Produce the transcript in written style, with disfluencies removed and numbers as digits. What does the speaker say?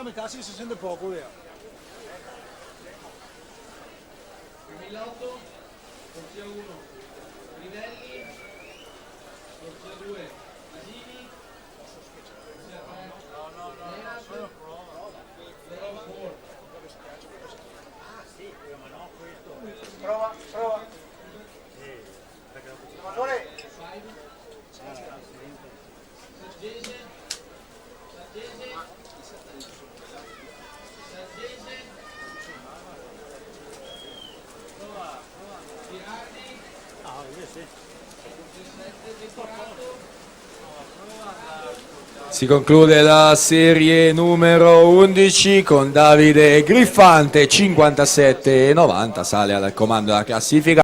metà si sente poco, vero? 2008, corsia 1, Rivelli, corsia 2, Asini, corsia 3, Leonard, prova 4. Prova. Emanuele. 5, Sargese, Girardi, 17, Decorato. Si conclude la serie numero 11 con Davide Griffante 57,90, sale al comando della classifica.